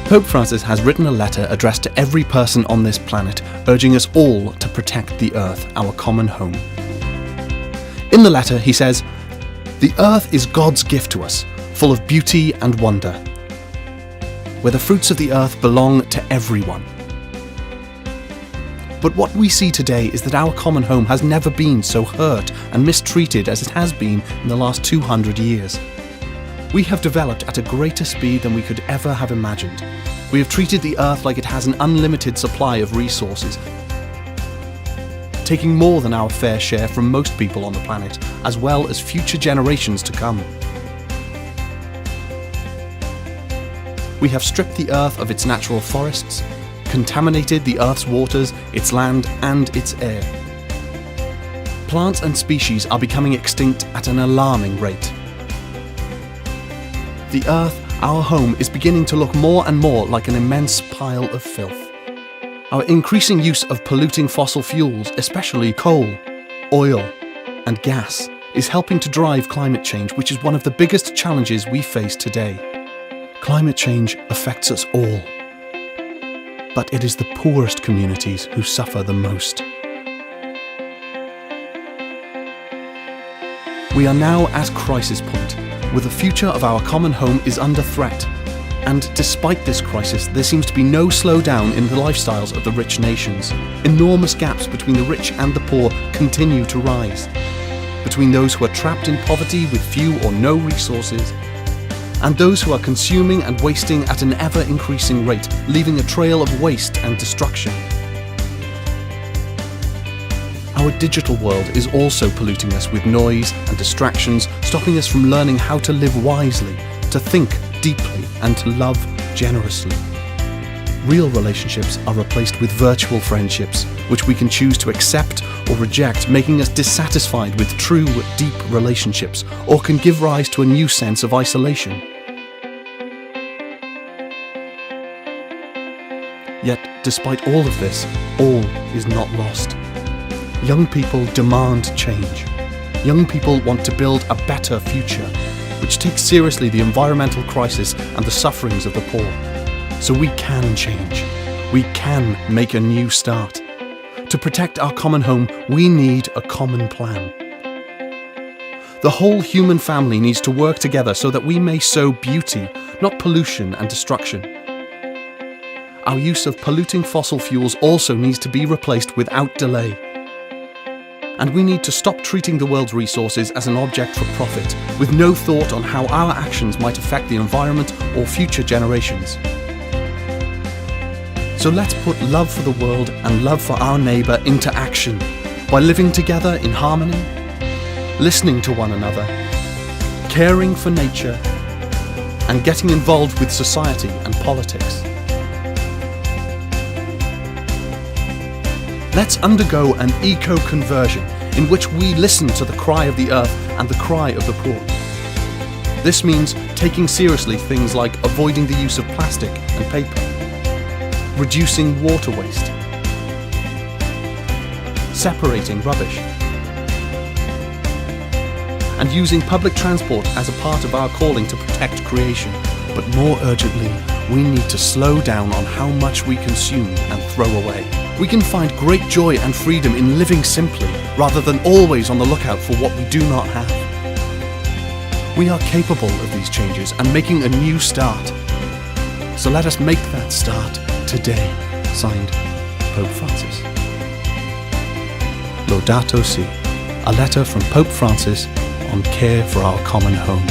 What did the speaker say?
Pope Francis has written a letter addressed to every person on this planet, urging us all to protect the Earth, our common home. In the letter, he says, "The Earth is God's gift to us, full of beauty and wonder, where the fruits of the earth belong to everyone. But what we see today is that our common home has never been so hurt and mistreated as it has been in the last 200 years. We have developed at a greater speed than we could ever have imagined. We have treated the earth like it has an unlimited supply of resources, taking more than our fair share from most people on the planet, as well as future generations to come. We have stripped the earth of its natural forests, contaminated the earth's waters, its land, and its air. Plants and species are becoming extinct at an alarming rate. The earth, our home, is beginning to look more and more like an immense pile of filth. Our increasing use of polluting fossil fuels, especially coal, oil, and gas, is helping to drive climate change, which is one of the biggest challenges we face today. Climate change affects us all, but it is the poorest communities who suffer the most. We are now at crisis point, where the future of our common home is under threat. And despite this crisis, there seems to be no slowdown in the lifestyles of the rich nations. Enormous gaps between the rich and the poor continue to rise, between those who are trapped in poverty with few or no resources, and those who are consuming and wasting at an ever-increasing rate, leaving a trail of waste and destruction. Our digital world is also polluting us with noise and distractions, stopping us from learning how to live wisely, to think deeply, and to love generously. Real relationships are replaced with virtual friendships, which we can choose to accept or reject, making us dissatisfied with true, deep relationships, or can give rise to a new sense of isolation. Yet, despite all of this, all is not lost. Young people demand change. Young people want to build a better future, which takes seriously the environmental crisis and the sufferings of the poor. So we can change. We can make a new start. To protect our common home, we need a common plan. The whole human family needs to work together so that we may sow beauty, not pollution and destruction. Our use of polluting fossil fuels also needs to be replaced without delay. And we need to stop treating the world's resources as an object for profit, with no thought on how our actions might affect the environment or future generations. So let's put love for the world and love for our neighbour into action by living together in harmony, listening to one another, caring for nature, and getting involved with society and politics. Let's undergo an eco-conversion in which we listen to the cry of the earth and the cry of the poor. This means taking seriously things like avoiding the use of plastic and paper, reducing water waste, separating rubbish, and using public transport as a part of our calling to protect creation. But more urgently, we need to slow down on how much we consume and throw away. We can find great joy and freedom in living simply, rather than always on the lookout for what we do not have. We are capable of these changes and making a new start. So let us make that start today. Signed, Pope Francis. Laudato Si, a letter from Pope Francis on care for our common home.